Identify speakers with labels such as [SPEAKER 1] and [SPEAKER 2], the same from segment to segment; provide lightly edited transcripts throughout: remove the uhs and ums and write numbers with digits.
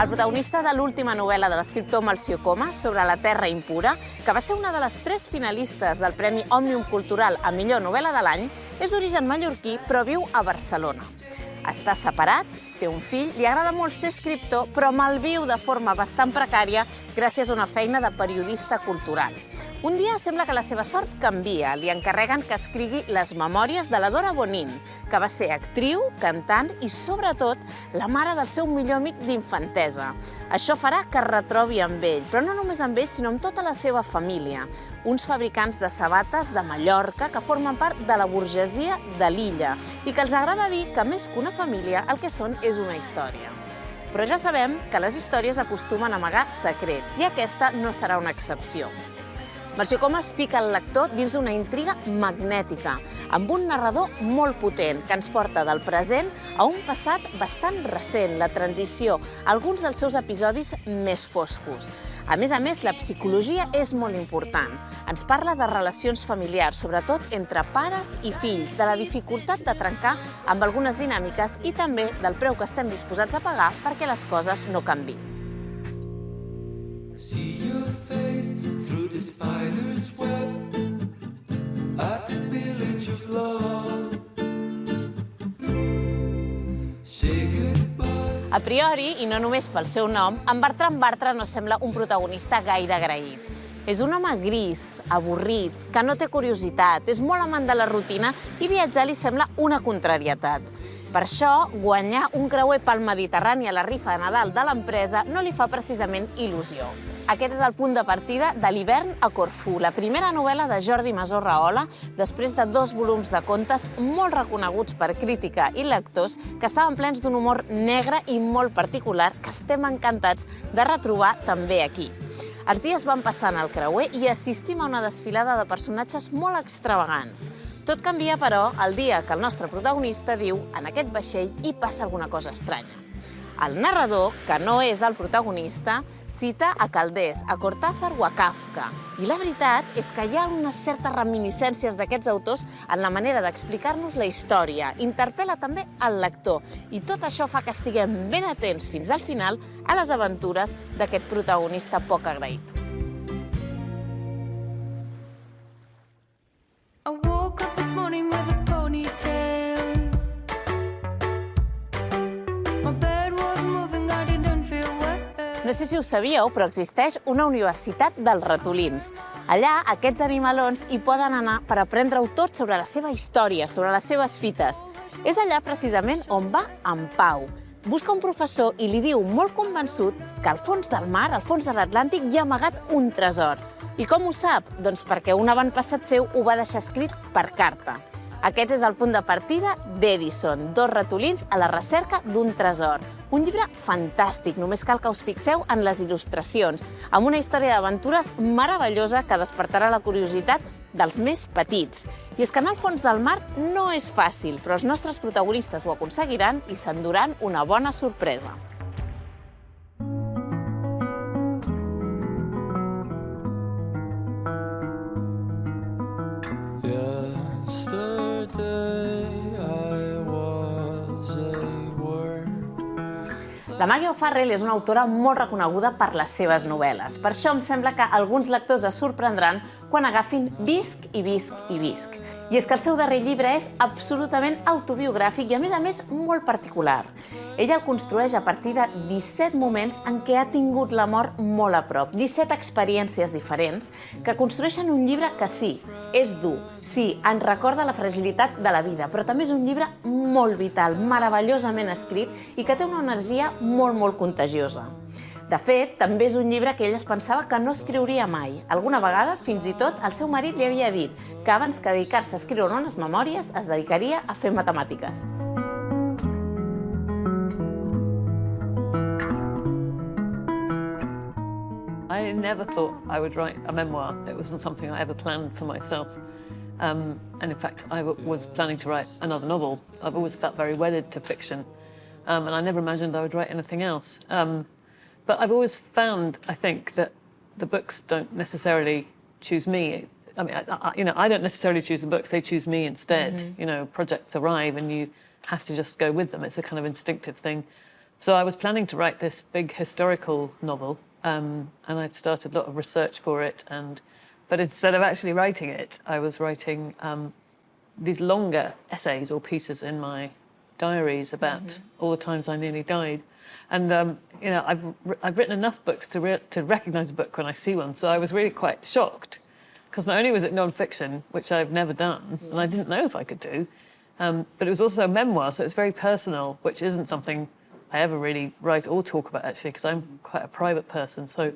[SPEAKER 1] el protagonista de l'última novel·la de l'escriptor Melcior Comas sobre la terra impura, que va ser una de les 3 finalistes del Premi Òmnium Cultural a millor novel·la de l'any, és d'origen mallorquí però viu a Barcelona. Està separat, té un fill, li agrada molt ser escriptor, però malviu de forma bastant precària gràcies a una feina de periodista cultural. Un dia sembla que la seva sort canvia. Li encarreguen que escrigui les memòries de la Dora Bonin, que va ser actriu, cantant i, sobretot, la mare del seu millor amic d'infantesa. Això farà que es retrobi amb ell, però no només amb ell, sinó amb tota la seva família. Uns fabricants de sabates de Mallorca que formen part de la burgesia de l'illa i que els agrada dir que més que una família el que són és una història. Però ja sabem que les històries acostumen a amagar secrets i aquesta no serà una excepció. Melcior Comas fica el lector dins d'una intriga magnètica, amb un narrador molt potent que ens porta del present a un passat bastant recent, la transició, alguns dels seus episodis més foscos. A més, la psicologia és molt important. Ens parla de relacions familiars, sobretot entre pares i fills, de la dificultat de trencar amb algunes dinàmiques i també del preu que estem disposats a pagar perquè les coses no canviïn. A priori, i no només pel seu nom, en Bertran Bartra no sembla un protagonista gaire agraït. És un home gris, avorrit, que no té curiositat, és molt amant de la rutina i viatjar li sembla una contrarietat. Per això, guanyar un creuer pel Mediterrani a la rifa de Nadal de l'empresa no li fa precisament il·lusió. Aquest és el punt de partida de l'hivern a Corfú, la primera novel·la de Jordi Masó Rahola, després de 2 volums de contes molt reconeguts per crítica i lectors que estaven plens d'un humor negre i molt particular que estem encantats de retrobar també aquí. Els dies van passant al creuer i assistim a una desfilada de personatges molt extravagants. Tot canvia, però, el dia que el nostre protagonista diu en aquest vaixell hi passa alguna cosa estranya. El narrador, que no és el protagonista, cita a Calders, a Cortázar o a Kafka. I la veritat és que hi ha unes certes reminiscències d'aquests autors en la manera d'explicar-nos la història. Interpel·la també el lector. I tot això fa que estiguem ben atents fins al final a les aventures d'aquest protagonista poc agraït. No sé si ho sabíeu, però existeix una universitat dels ratolins. Allà, aquests animalons hi poden anar per aprendre-ho tot sobre la seva història, sobre les seves fites. És allà, precisament, on va en Pau. Busca un professor i li diu, molt convençut, que al fons del mar, al fons de l'Atlàntic, hi ha amagat un tresor. I com ho sap? Doncs perquè un avantpassat seu ho va deixar escrit per carta. Aquest és el punt de partida d'Edison, 2 ratolins a la recerca d'un tresor. Un llibre fantàstic, només cal que us fixeu en les il·lustracions, amb una història d'aventures meravellosa que despertarà la curiositat dels més petits. I és que en el fons del mar no és fàcil, però els nostres protagonistes ho aconseguiran i s'enduran una bona sorpresa. La Maggie O'Farrell és una autora molt reconeguda per les seves novel·les. Per això em sembla que alguns lectors es sorprendran quan agafin Visc i Visc i Visc. I és que el seu darrer llibre és absolutament autobiogràfic i, a més, molt particular. Ella el construeix a partir de 17 moments en què ha tingut la mort molt a prop, 17 experiències diferents que construeixen un llibre que sí, és dur, sí, ens recorda la fragilitat de la vida, però també és un llibre molt vital, meravellosament escrit i que té una energia molt contagiosa. De fet, també és un llibre que ella es pensava que no escriuria mai. Alguna vegada, fins i tot, el seu marit li havia dit que abans que dedicar-se a escriure unes memòries es dedicaria a fer matemàtiques.
[SPEAKER 2] I never thought I would write a memoir. It wasn't something I ever planned for myself. And in fact, I was planning to write another novel. I've always felt very wedded to fiction. And I never imagined I would write anything else. But I've always found, I think, that the books don't necessarily choose me. I mean, I don't necessarily choose the books, they choose me instead. You know, projects arrive and you have to just go with them. It's a kind of instinctive thing. So I was planning to write this big historical novel, and I'd started a lot of research for it. But instead of actually writing it, I was writing these longer essays or pieces in my diaries about all the times I nearly died. And you know, I've written enough books to recognise a book when I see one. So I was really quite shocked, because not only was it non-fiction, which I've never done, and I didn't know if I could do, but it was also a memoir, so it's very personal, which isn't something I ever really write or talk about, actually, because I'm quite a private person. So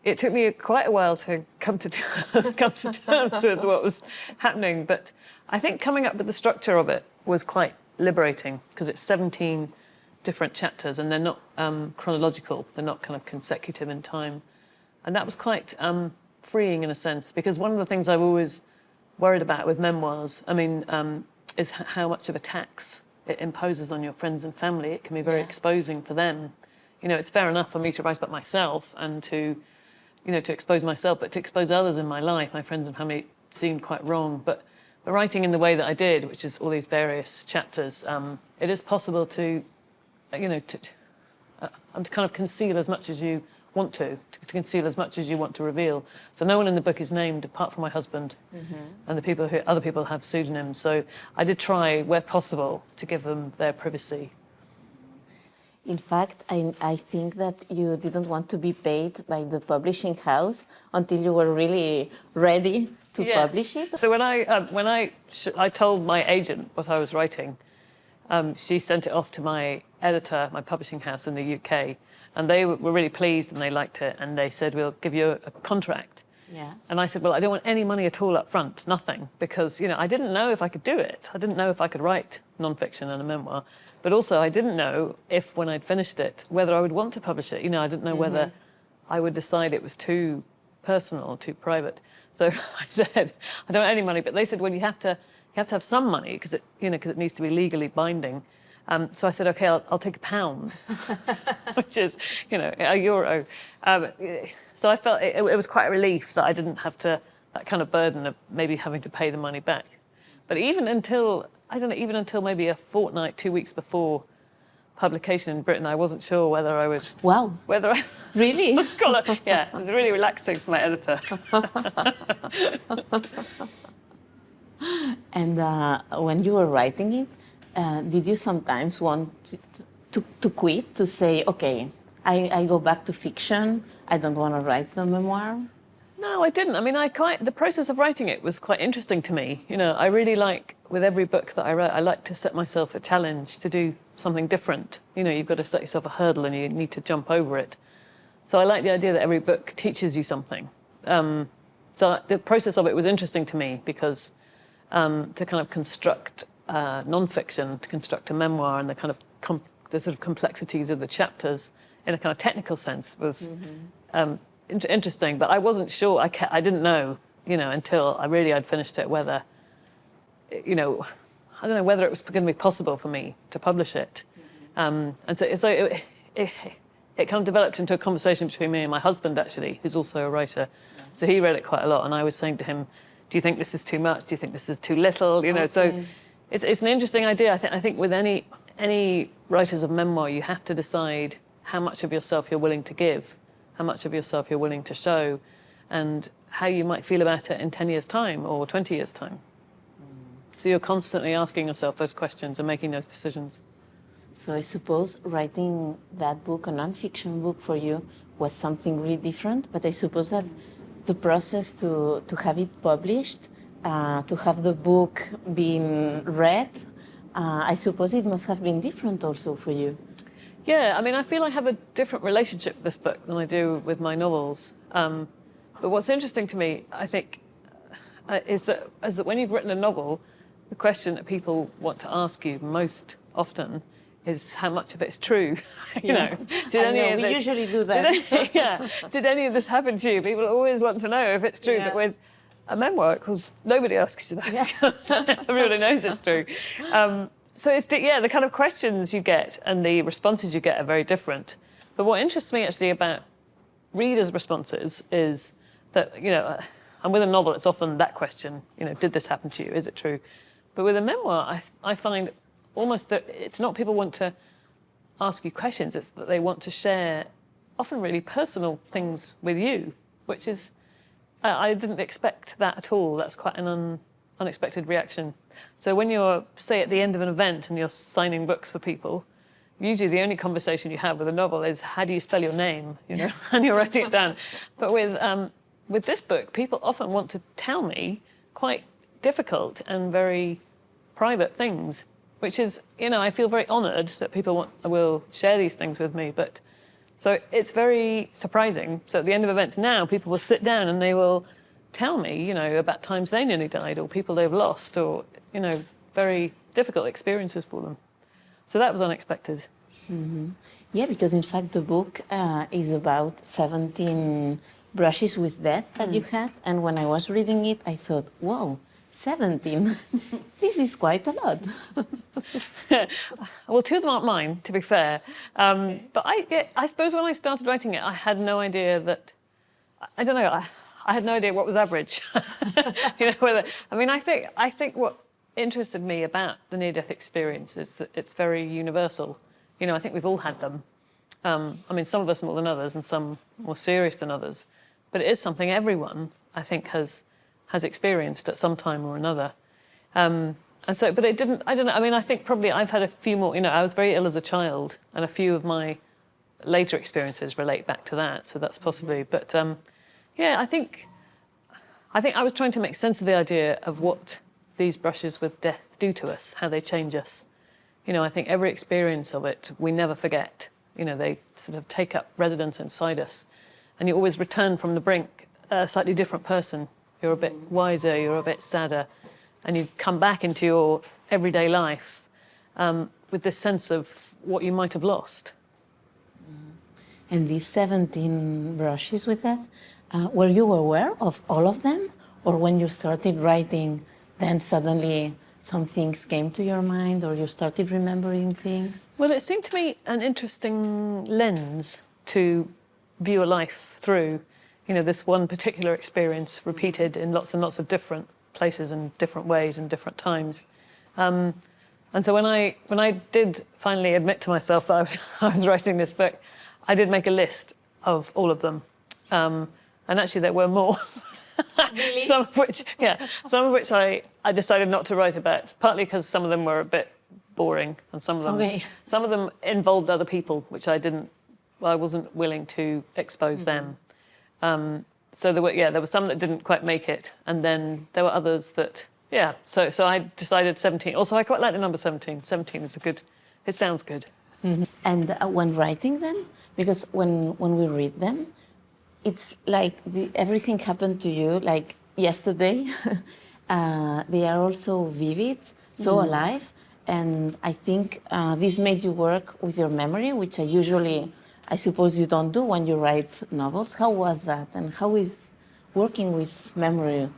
[SPEAKER 2] it took me quite a while to come to terms with what was happening. But I think coming up with the structure of it was quite liberating, because it's 17 different chapters, and they're not chronological, they're not kind of consecutive in time. And that was quite freeing in a sense, because one of the things I've always worried about with memoirs, I mean, is how much of a tax it imposes on your friends and family. It can be very exposing for them. You know, it's fair enough for me to write about myself and to, you know, to expose myself, but to expose others in my life, my friends and family, seemed quite wrong. But the writing in the way that I did, which is all these various chapters, it is possible to, you know, to kind of conceal as much as you want to conceal as much as you want to reveal. So no one in the book is named apart from my husband, and the people other people have pseudonyms. So I did try, where possible, to give them their privacy.
[SPEAKER 1] In fact, I think that you didn't want to be paid by the publishing house until you were really ready to publish it.
[SPEAKER 2] So when I told my agent what I was writing, she sent it off to my editor, my publishing house in the UK, and they were really pleased and they liked it, and they said, we'll give you a contract.
[SPEAKER 1] Yeah.
[SPEAKER 2] And I said, well, I don't want any money at all up front, nothing, because, you know, I didn't know if I could do it. I didn't know if I could write non-fiction and a memoir, but also I didn't know if, when I'd finished it, whether I would want to publish it. You know, I didn't know whether I would decide it was too personal, too private. So I said, I don't want any money, but they said, well, you have to have some money, because it needs to be legally binding. So I said, okay, I'll take £1, which is, you know, €1. So I felt it was quite a relief that I didn't have that kind of burden of maybe having to pay the money back. But even until maybe a fortnight, 2 weeks before publication in Britain, I wasn't sure whether I would.
[SPEAKER 1] Wow.
[SPEAKER 2] Whether I
[SPEAKER 1] really?
[SPEAKER 2] Yeah, it was really relaxing for my editor.
[SPEAKER 1] And when you were writing it, did you sometimes want to quit, to say, okay, I go back to fiction, I don't want to write the memoir?
[SPEAKER 2] No, I didn't. I mean, the process of writing it was quite interesting to me. You know, I really like, with every book that I write, I like to set myself a challenge to do something different. You know, you've got to set yourself a hurdle and you need to jump over it. So I like the idea that every book teaches you something. So the process of it was interesting to me, because to kind of construct non-fiction, to construct a memoir, and the kind of the sort of complexities of the chapters in a kind of technical sense was interesting. But I wasn't sure. I didn't know, you know, until I'd finished it, whether, you know, I don't know whether it was going to be possible for me to publish it. And so it kind of developed into a conversation between me and my husband, actually, who's also a writer. So he read it quite a lot, and I was saying to him, do you think this is too much? Do you think this is too little? You know, so it's an interesting idea. I think with any writers of memoir, you have to decide how much of yourself you're willing to give, how much of yourself you're willing to show, and how you might feel about it in 10 years' time or 20 years' time. So you're constantly asking yourself those questions and making those decisions.
[SPEAKER 1] So I suppose writing that book, a non-fiction book for you, was something really different, but I suppose that the process to have it published, to have the book being read, I suppose it must have been different also for you.
[SPEAKER 2] Yeah, I mean, I feel I have a different relationship with this book than I do with my novels. But what's interesting to me, I think, is that when you've written a novel, the question that people want to ask you most often is how much of it's true. You know,
[SPEAKER 1] we usually do that.
[SPEAKER 2] Did any of this happen to you? People always want to know if it's true. But with a memoir, because nobody asks you that, because everybody knows it's true. So it's the kind of questions you get and the responses you get are very different. But what interests me actually about readers' responses is that, you know, and with a novel, it's often that question, you know, did this happen to you? Is it true? But with a memoir, I find almost that it's not people want to ask you questions. It's that they want to share often really personal things with you, which is, I didn't expect that at all. That's quite an unexpected reaction. So when you're, say, at the end of an event and you're signing books for people, usually the only conversation you have with a novel is, how do you spell your name, you know, and you're writing it down. But with this book, people often want to tell me quite difficult and very private things, which is, you know, I feel very honoured that people will share these things with me. But so it's very surprising. So at the end of events now, people will sit down and they will tell me, you know, about times they nearly died or people they've lost or, you know, very difficult experiences for them. So that was unexpected.
[SPEAKER 1] Mm-hmm. Yeah, because in fact the book is about 17 brushes with death that you had. And when I was reading it, I thought, whoa, 17. This is quite a lot.
[SPEAKER 2] Well, 2 of them aren't mine, to be fair. But I suppose when I started writing it, I had no idea that, I don't know, I had no idea what was average. You know, whether, I mean, I think what interested me about the near-death experience is that it's very universal. You know, I think we've all had them. I mean, some of us more than others and some more serious than others. But it is something everyone, I think, has experienced at some time or another. And so, but it didn't, I don't know, I mean, I think probably I've had a few more, you know, I was very ill as a child and a few of my later experiences relate back to that, so that's possibly, but yeah, I think I was trying to make sense of the idea of what these brushes with death do to us, how they change us. You know, I think every experience of it, we never forget. You know, they sort of take up residence inside us, and you always return from the brink a slightly different person. You're a bit wiser, you're a bit sadder, and you come back into your everyday life with this sense of what you might have lost.
[SPEAKER 1] And these 17 brushes with death, were you aware of all of them? Or when you started writing, then suddenly some things came to your mind or you started remembering things?
[SPEAKER 2] Well, it seemed to me an interesting lens to view a life through. You know, this one particular experience repeated in lots and lots of different places and different ways and different times. And so when I did finally admit to myself that I was writing this book, I did make a list of all of them. And actually there were more.
[SPEAKER 1] Really?
[SPEAKER 2] Some of which I decided not to write about, partly because some of them were a bit boring and some of them involved other people, which I wasn't willing to expose them. So there were some that didn't quite make it, and then there were others that, so I decided 17. Also, I quite like the number 17. 17 is it sounds good.
[SPEAKER 1] Mm-hmm. And when writing them, because when we read them, it's like everything happened to you like yesterday. They are also vivid, so alive, and I think this made you work with your memory, which I suppose you don't do when you write novels. How was that, and how is working with memory?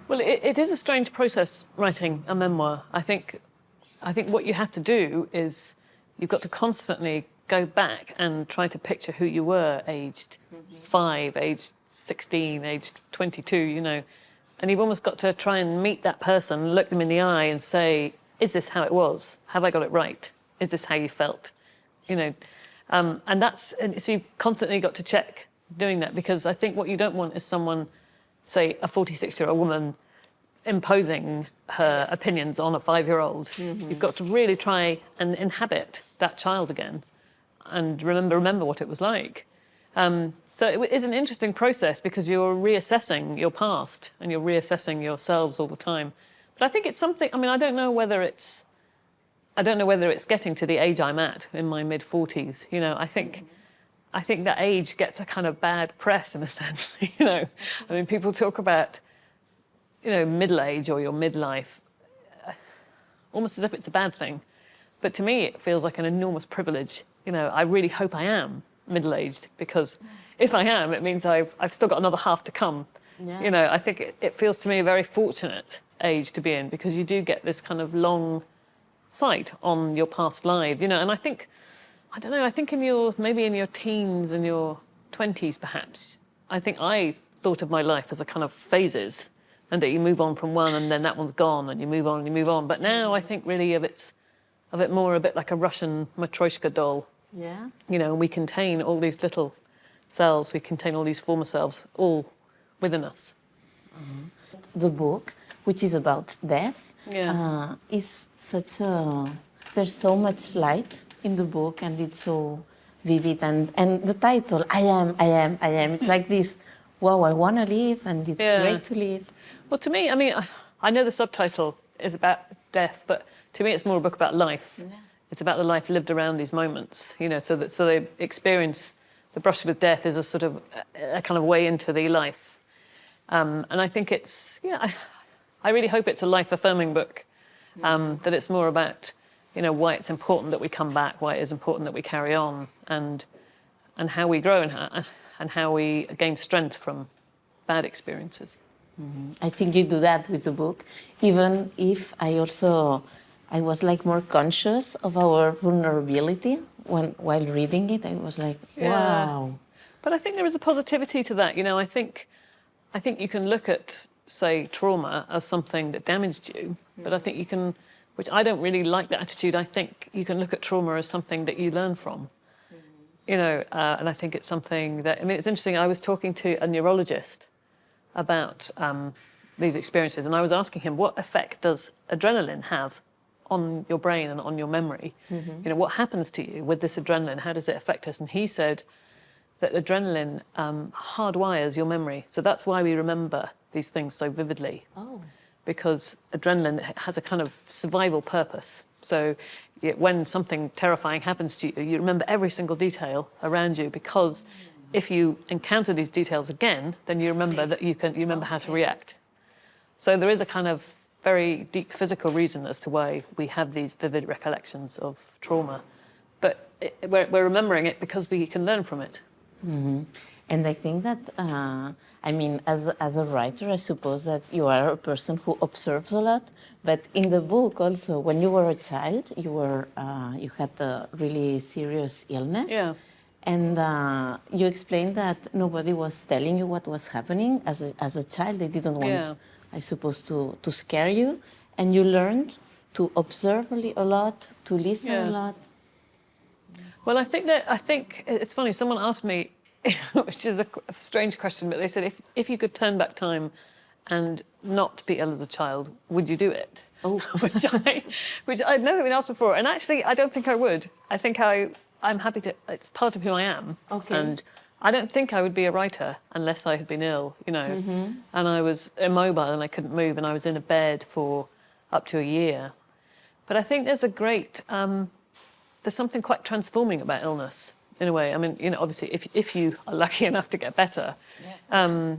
[SPEAKER 2] Well, it is a strange process writing a memoir. I think what you have to do is you've got to constantly go back and try to picture who you were aged 5, aged 16, aged 22, you know. And you've almost got to try and meet that person, look them in the eye and say, is this how it was? Have I got it right? Is this how you felt? You know, and so you've constantly got to check doing that, because I think what you don't want is someone, say a 46-year-old woman, imposing her opinions on a 5-year-old. You've got to really try and inhabit that child again and remember what it was like. So it is an interesting process because you're reassessing your past and you're reassessing yourselves all the time. But I think it's something, I mean, I don't know whether it's getting to the age I'm at in my mid-40s. You know, I think that age gets a kind of bad press in a sense, you know. I mean, people talk about, you know, middle age or your midlife, almost as if it's a bad thing. But to me, it feels like an enormous privilege. You know, I really hope I am middle-aged, because if I am, it means I've still got another half to come. Yeah. You know, I think it feels to me a very fortunate age to be in, because you do get this kind of long sight on your past lives, you know. And I think maybe in your teens and your 20s perhaps, I think I thought of my life as a kind of phases, and that you move on from one and then that one's gone and you move on and you move on. But now I think really of its of it more a bit like a Russian Matryoshka doll.
[SPEAKER 1] Yeah.
[SPEAKER 2] You know, and we contain all these little cells, we contain all these former cells, all within us.
[SPEAKER 1] The book, which is about death,
[SPEAKER 2] Yeah.
[SPEAKER 1] is such a... There's so much light in the book, and it's so vivid. And the title, I am, it's like this, wow, I want to live, and it's great to live.
[SPEAKER 2] Well, to me, I mean, I know the subtitle is about death, but to me it's more a book about life. Yeah. It's about the life lived around these moments, you know, so they experience the brush with death is a sort of a kind of way into the life. And I think it's, I really hope it's a life-affirming book, that it's more about, you know, why it's important that we come back, why it is important that we carry on, and how we grow and how we gain strength from bad experiences.
[SPEAKER 1] Mm-hmm. I think you do that with the book, even if I was like more conscious of our vulnerability while reading it. I was like, wow.
[SPEAKER 2] But I think there is a positivity to that. You know, I think you can look at, say, trauma as something that damaged you, but I think you can, which I don't really like the attitude, I think you can look at trauma as something that you learn from. You know, and I think it's something that, I mean, it's interesting, I was talking to a neurologist about these experiences, and I was asking him, what effect does adrenaline have on your brain and on your memory? Mm-hmm. You know, what happens to you with this adrenaline? How does it affect us? And he said that adrenaline hardwires your memory. So that's why we remember these things so vividly. Oh. Because adrenaline has a kind of survival purpose. So when something terrifying happens to you, you remember every single detail around you, because if you encounter these details again, then you remember that you remember how to react. So there is a kind of very deep physical reason as to why we have these vivid recollections of trauma. But we're remembering it because we can learn from it.
[SPEAKER 1] Mm-hmm. And I think that, I mean, as a writer, I suppose that you are a person who observes a lot. But in the book also, when you were a child, you had a really serious illness.
[SPEAKER 2] Yeah.
[SPEAKER 1] And you explained that nobody was telling you what was happening. As a child, they didn't want, I suppose, to scare you. And you learned to observe a lot, to listen a lot.
[SPEAKER 2] Well, I think it's funny. Someone asked me, which is a strange question, but they said, if you could turn back time and not be ill as a child, would you do it?
[SPEAKER 1] Oh,
[SPEAKER 2] which I'd never been asked before. And actually, I don't think I would. I think I'm happy to. It's part of who I am.
[SPEAKER 1] Okay.
[SPEAKER 2] And I don't think I would be a writer unless I had been ill, you know. Mm-hmm. And I was immobile and I couldn't move, and I was in a bed for up to a year. But I think there's there's something quite transforming about illness, in a way. I mean, you know, obviously, if you are lucky enough to get better. Yeah,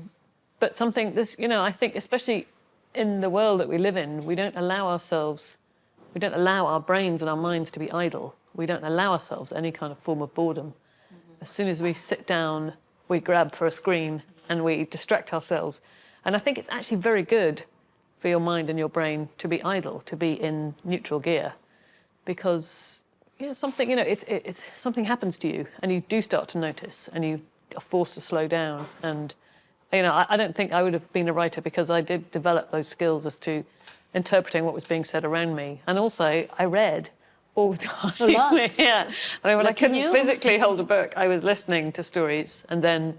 [SPEAKER 2] but something, you know, I think especially in the world that we live in, we don't allow our brains and our minds to be idle. We don't allow ourselves any kind of form of boredom. Mm-hmm. As soon as we sit down, we grab for a screen and we distract ourselves. And I think it's actually very good for your mind and your brain to be idle, to be in neutral gear, because something, you know, something happens to you and you do start to notice and you are forced to slow down. And, you know, I don't think I would have been a writer because I did develop those skills as to interpreting what was being said around me. And also I read all the time.
[SPEAKER 1] A lot.
[SPEAKER 2] Yeah. I mean, when I couldn't physically hold a book, I was listening to stories. And then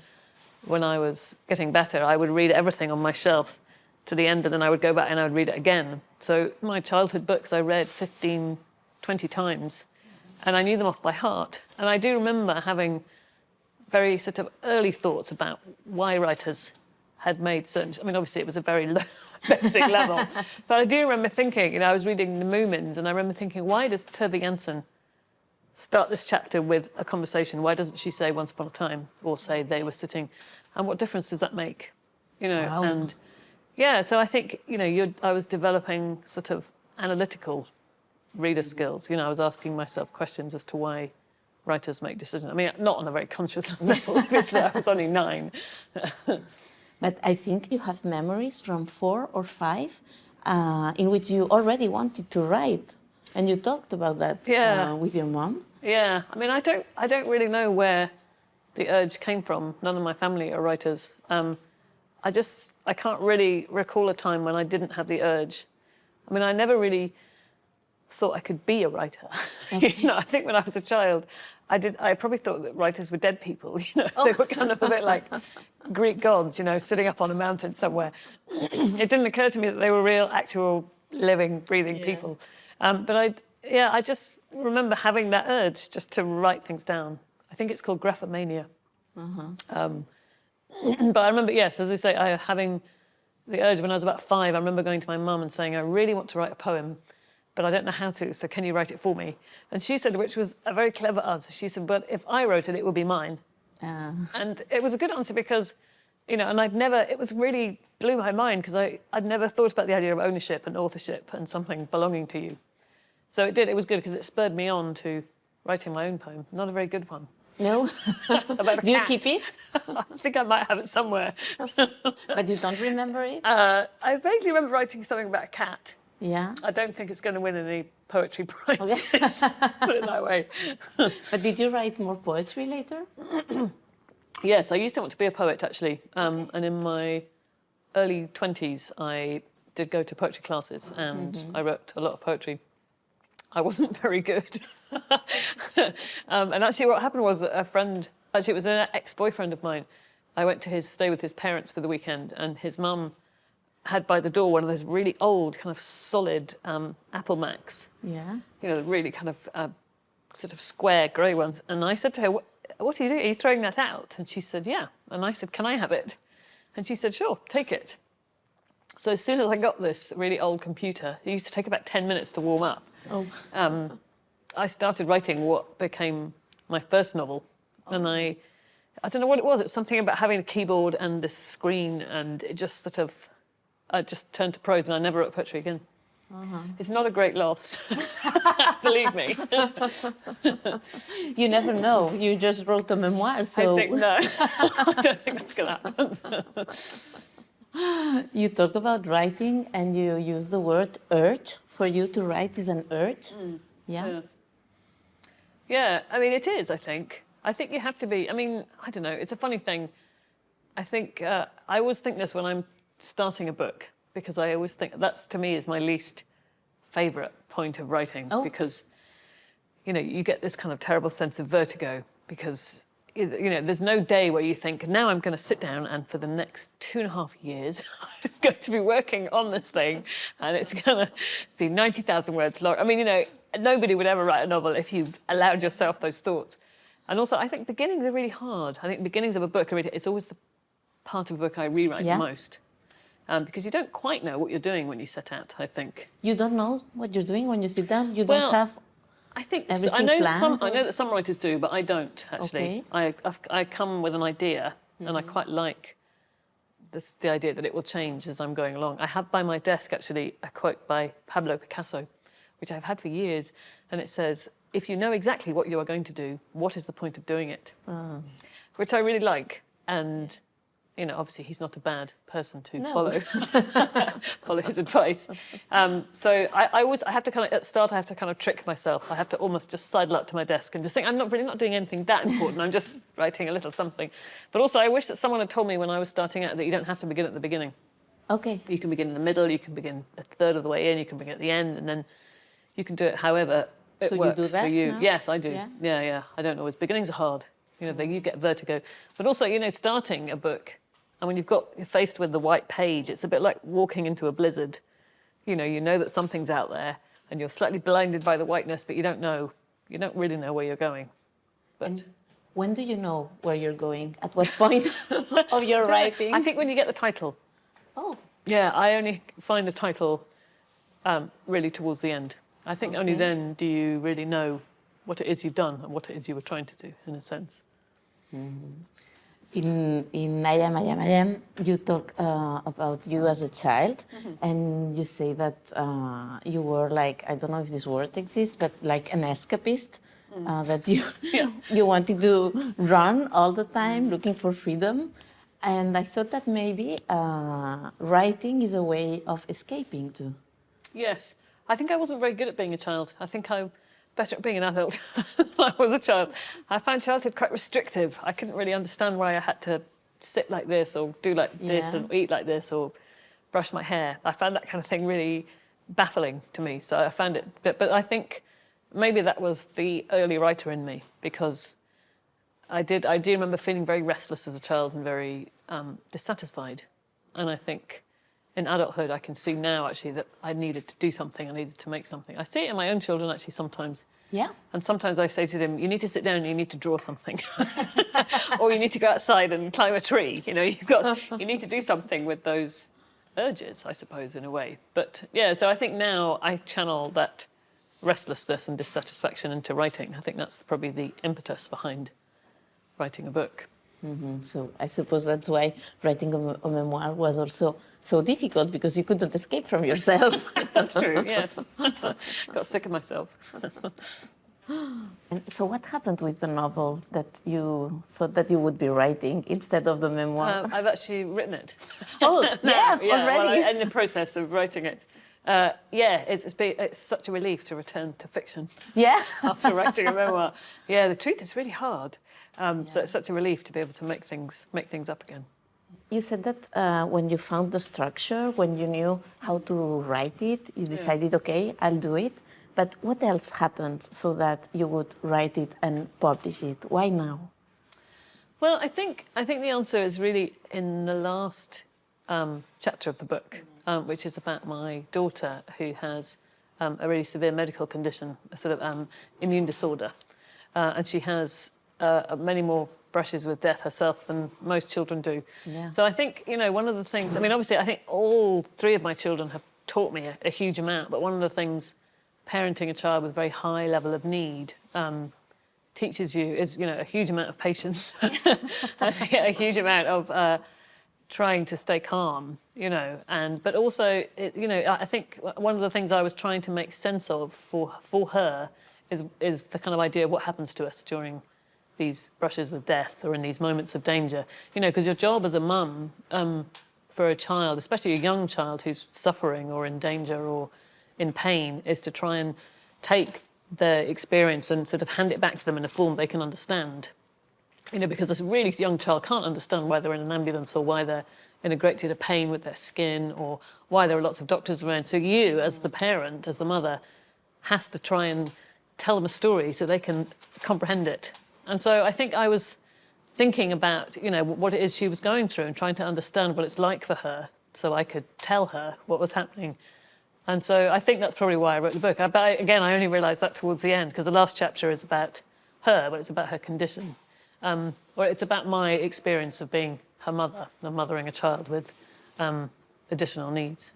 [SPEAKER 2] when I was getting better, I would read everything on my shelf to the end, and then I would go back and I would read it again. So my childhood books I read 15, 20 times. And I knew them off by heart. And I do remember having very sort of early thoughts about why writers had made certain... I mean, obviously, it was a very low, basic level. But I do remember thinking, you know, I was reading The Moomins, and I remember thinking, why does Tove Jansson start this chapter with a conversation? Why doesn't she say once upon a time, or say they were sitting? And what difference does that make? You know,
[SPEAKER 1] wow.
[SPEAKER 2] And yeah, so I think, you know, I was developing sort of analytical reader skills. You know, I was asking myself questions as to why writers make decisions. I mean, not on a very conscious level, obviously, I was only 9.
[SPEAKER 1] But I think you have memories from 4 or 5 in which you already wanted to write. And you talked about that with your mom.
[SPEAKER 2] Yeah, I mean, I don't really know where the urge came from. None of my family are writers. I can't really recall a time when I didn't have the urge. I mean, I never really thought I could be a writer.
[SPEAKER 1] Okay.
[SPEAKER 2] I think when I was a child, I probably thought that writers were dead people. They were kind of a bit like Greek gods, sitting up on a mountain somewhere. It didn't occur to me that they were real, actual, living, breathing people. But I just remember having that urge just to write things down. I think it's called graphomania. But I remember, yes, as I say, having the urge when I was about 5. I remember going to my mum and saying, I really want to write a poem, but I don't know how to, so can you write it for me? And she said, which was a very clever answer, she said, but if I wrote it, it would be mine. And it was a good answer because, and it was really blew my mind because I'd never thought about the idea of ownership and authorship and something belonging to you. So it was good because it spurred me on to writing my own poem. Not a very good one.
[SPEAKER 1] No? Do you keep it?
[SPEAKER 2] I think I might have it somewhere.
[SPEAKER 1] But you don't remember it?
[SPEAKER 2] I vaguely remember writing something about a cat.
[SPEAKER 1] Yeah.
[SPEAKER 2] I don't think it's going to win any poetry prizes, put it that way.
[SPEAKER 1] But did you write more poetry later?
[SPEAKER 2] Yes, I used to want to be a poet, actually. And in my early 20s, I did go to poetry classes and I wrote a lot of poetry. I wasn't very good. And actually what happened was that it was an ex-boyfriend of mine. I went to stay with his parents for the weekend and his mum had by the door one of those really old, kind of solid Apple Macs.
[SPEAKER 1] Yeah.
[SPEAKER 2] Really kind of sort of square grey ones. And I said to her, what are you doing? Are you throwing that out? And she said, yeah. And I said, can I have it? And she said, sure, take it. So as soon as I got this really old computer, it used to take about 10 minutes to warm up. I started writing what became my first novel. And I don't know what it was. It was something about having a keyboard and this screen, and it just sort of, I just turned to prose and I never wrote poetry again. It's not a great loss, believe me.
[SPEAKER 1] You never know. You just wrote a memoir, so...
[SPEAKER 2] No, I don't think that's going to happen.
[SPEAKER 1] You talk about writing and you use the word urge. For you to write is an urge.
[SPEAKER 2] Yeah, I mean, it is, I think. I think you have to be, I mean, I don't know, it's a funny thing. I think, I always think this when I'm starting a book, because I always think that's, to me, is my least favourite point of writing, because, you get this kind of terrible sense of vertigo, because, there's no day where you think, now I'm going to sit down and for the next 2.5 years, I'm going to be working on this thing, and it's going to be 90,000 words long. I mean, nobody would ever write a novel if you allowed yourself those thoughts. And also, I think beginnings are really hard. I think beginnings of a book, it's always the part of a book I rewrite the most. Because you don't quite know what you're doing when you set out, I think.
[SPEAKER 1] You don't know what you're doing when you sit down? You don't have
[SPEAKER 2] I think
[SPEAKER 1] everything planned?
[SPEAKER 2] I know that some writers do, but I don't, actually.
[SPEAKER 1] Okay.
[SPEAKER 2] I come with an idea, and I quite like the idea that it will change as I'm going along. I have by my desk, actually, a quote by Pablo Picasso, which I've had for years, and it says, if you know exactly what you are going to do, what is the point of doing it? Which I really like, and obviously he's not a bad person to follow his advice. So I have to kind of, at the start, I have to kind of trick myself. I have to almost just sidle up to my desk and just think, I'm not really doing anything that important. I'm just writing a little something. But also I wish that someone had told me when I was starting out that you don't have to begin at the beginning.
[SPEAKER 1] Okay.
[SPEAKER 2] You can begin in the middle, you can begin a third of the way in, you can begin at the end, and then you can do it however it works
[SPEAKER 1] you do that
[SPEAKER 2] for you.
[SPEAKER 1] Now?
[SPEAKER 2] Yes, I do. Yeah. I don't always. Beginnings are hard. You get vertigo. But also, starting a book, and when you're faced with the white page, it's a bit like walking into a blizzard. You know that something's out there, and you're slightly blinded by the whiteness, but you don't really know where you're going. But
[SPEAKER 1] and when do you know where you're going? At what point of your writing?
[SPEAKER 2] I think when you get the title.
[SPEAKER 1] Oh.
[SPEAKER 2] Yeah, I only find the title really towards the end. I think only then do you really know what it is you've done and what it is you were trying to do, in a sense.
[SPEAKER 1] In I Am, you talk about you as a child, and you say that you were like, I don't know if this word exists, but like an escapist, that you wanted to run all the time, looking for freedom. And I thought that maybe writing is a way of escaping too.
[SPEAKER 2] Yes. I think I wasn't very good at being a child. I think I'm better at being an adult than I was a child. I found childhood quite restrictive. I couldn't really understand why I had to sit like this or do like this and eat like this or brush my hair. I found that kind of thing really baffling to me. So I found it, but I think maybe that was the early writer in me, because I do remember feeling very restless as a child and very dissatisfied. And I think in adulthood, I can see now actually that I needed to do something, I needed to make something. I see it in my own children actually sometimes.
[SPEAKER 1] Yeah.
[SPEAKER 2] And sometimes I say to them, you need to sit down and you need to draw something. Or you need to go outside and climb a tree. You know, you need to do something with those urges, I suppose, in a way. But yeah, so I think now I channel that restlessness and dissatisfaction into writing. I think that's probably the impetus behind writing a book.
[SPEAKER 1] Mm-hmm. So I suppose that's why writing a memoir was also so difficult, because you couldn't escape from yourself.
[SPEAKER 2] That's true, yes. Got sick of myself.
[SPEAKER 1] And so what happened with the novel that you thought that you would be writing instead of the memoir?
[SPEAKER 2] I've actually written it.
[SPEAKER 1] Oh, yeah, already?
[SPEAKER 2] Well, in the process of writing it. It's such a relief to return to fiction.
[SPEAKER 1] Yeah.
[SPEAKER 2] After writing a memoir. Yeah, the truth is really hard. So it's such a relief to be able to make things up again.
[SPEAKER 1] You said that when you found the structure, when you knew how to write it, you decided, okay, I'll do it. But what else happened so that you would write it and publish it? Why now?
[SPEAKER 2] Well, I think the answer is really in the last chapter of the book, which is about my daughter who has a really severe medical condition, a sort of immune disorder, and she has many more brushes with death herself than most children do.
[SPEAKER 1] Yeah.
[SPEAKER 2] So I think, one of the things, obviously I think all three of my children have taught me a huge amount, but one of the things parenting a child with a very high level of need teaches you is, a huge amount of patience, a huge amount of trying to stay calm, but also, I think one of the things I was trying to make sense of for her is the kind of idea of what happens to us during these brushes with death or in these moments of danger, because your job as a mum for a child, especially a young child who's suffering or in danger or in pain, is to try and take their experience and sort of hand it back to them in a form they can understand. Because a really young child can't understand why they're in an ambulance or why they're in a great deal of pain with their skin or why there are lots of doctors around. So you, as the parent, as the mother, has to try and tell them a story so they can comprehend it. And so I think I was thinking about, what it is she was going through and trying to understand what it's like for her so I could tell her what was happening. And so I think that's probably why I wrote the book. But again, I only realised that towards the end, because the last chapter is about her, but it's about her condition. Or it's about my experience of being her mother and mothering a child with additional needs.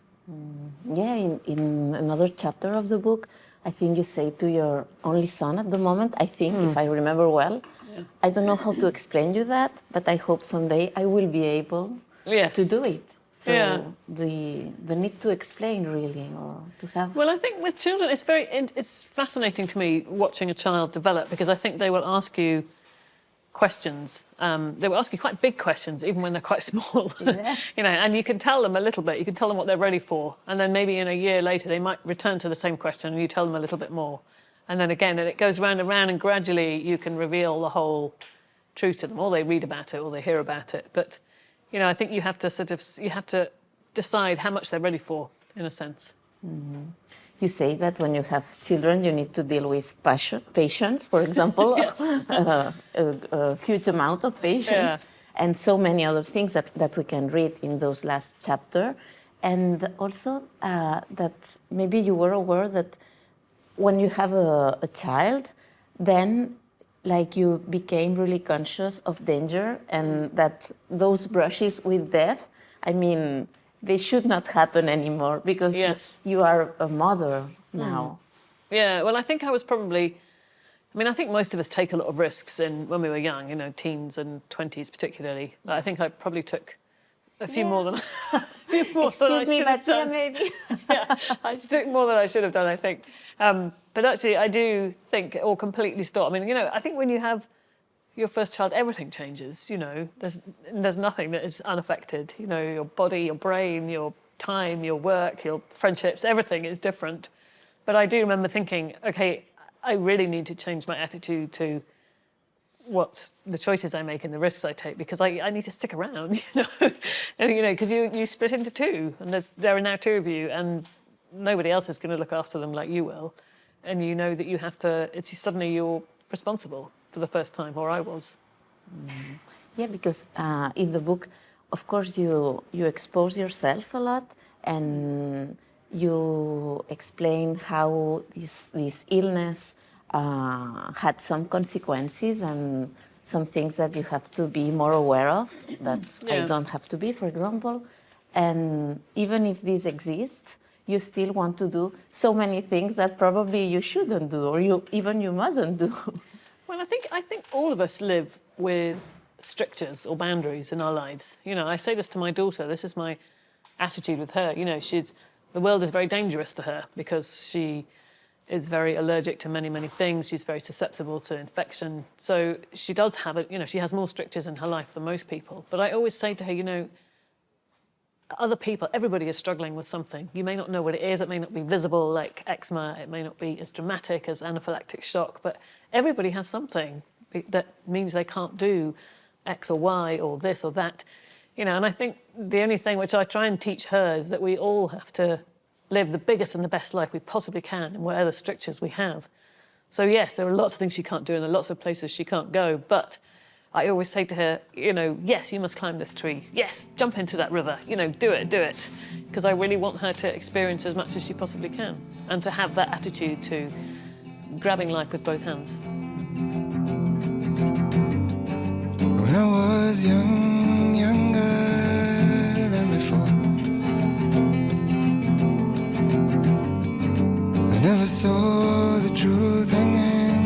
[SPEAKER 1] Yeah, in another chapter of the book, I think you say to your only son at the moment, I think, if I remember well. Yeah. I don't know how to explain you that, but I hope someday I will be able to do it. So the need to explain really, or to have...
[SPEAKER 2] Well, I think with children, it's fascinating to me watching a child develop, because I think they will ask you questions. They will ask you quite big questions, even when they're quite small.
[SPEAKER 1] Yeah.
[SPEAKER 2] And you can tell them a little bit. You can tell them what they're ready for, and then maybe in a year later they might return to the same question, and you tell them a little bit more, and then again, and it goes round and round, and gradually you can reveal the whole truth to them, or they read about it, or they hear about it. But I think you have to decide how much they're ready for, in a sense.
[SPEAKER 1] Mm-hmm. You say that when you have children, you need to deal with patience, for example, a huge amount of patience, and so many other things that we can read in those last chapter. And also that maybe you were aware that when you have a child, then you became really conscious of danger, and that those brushes with death, they should not happen anymore, because you are a mother now.
[SPEAKER 2] Yeah, well, I think I was probably... I think most of us take a lot of risks when we were young, teens and 20s particularly. I think I probably took a few more than
[SPEAKER 1] Excuse me, but yeah, maybe.
[SPEAKER 2] I took more than I should have done, I think. But actually, I do think it all completely stopped. I think when you have your first child, everything changes, There's nothing that is unaffected. Your body, your brain, your time, your work, your friendships, everything is different. But I do remember thinking, okay, I really need to change my attitude to what the choices I make and the risks I take, because I need to stick around, and, because you split into two, and there are now two of you, and nobody else is going to look after them like you will. And you know that you have to, suddenly you're responsible for the first time, or I was.
[SPEAKER 1] Yeah, because in the book, of course, you expose yourself a lot, and you explain how this illness had some consequences and some things that you have to be more aware of that I don't have to be, for example. And even if this exists, you still want to do so many things that probably you shouldn't do, or you mustn't do.
[SPEAKER 2] Well, I think all of us live with strictures or boundaries in our lives. You know, I say this to my daughter. This is my attitude with her. You know, the world is very dangerous to her because she is very allergic to many, many things. She's very susceptible to infection. So she does have it. You know, she has more strictures in her life than most people. But I always say to her, you know, other people, everybody is struggling with something. You may not know what it is. It may not be visible like eczema. It may not be as dramatic as anaphylactic shock, but everybody has something that means they can't do X or Y or this or that. You know, and I think the only thing which I try and teach her is that we all have to live the biggest and the best life we possibly can in whatever strictures we have. So yes, there are lots of things she can't do and there are lots of places she can't go, but I always say to her, you know, yes, you must climb this tree. Yes, jump into that river. You know, do it. Because I really want her to experience as much as she possibly can and to have that attitude to grabbing life with both hands.
[SPEAKER 3] When I was younger than before, I never saw the truth hanging